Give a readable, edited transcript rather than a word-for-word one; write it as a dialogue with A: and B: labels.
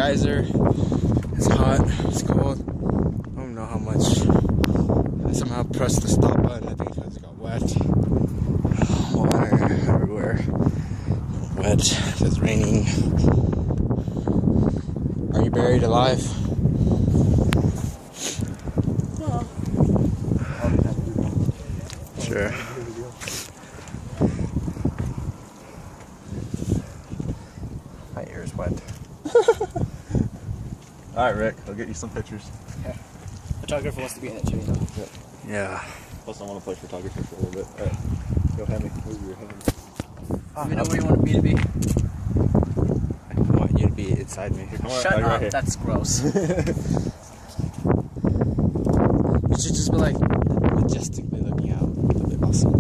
A: geyser. It's hot, it's cold. I don't know how much. I somehow pressed the stop button, I think because it got wet. Water everywhere. Wet, it's raining. Are you buried alive?
B: No.
A: Sure. My ear's wet.
C: Alright, Rick, I'll get you some pictures.
B: Yeah. Photographer wants to be in it too, you know.
A: Yeah.
C: Plus, I want to play photography for a little bit. Alright, go ahead and move your hand.
B: Let me know where you want me to be.
A: I want you to be inside me.
B: Shut up, right, that's gross.
A: You should just be like majestically looking out. That'd be awesome.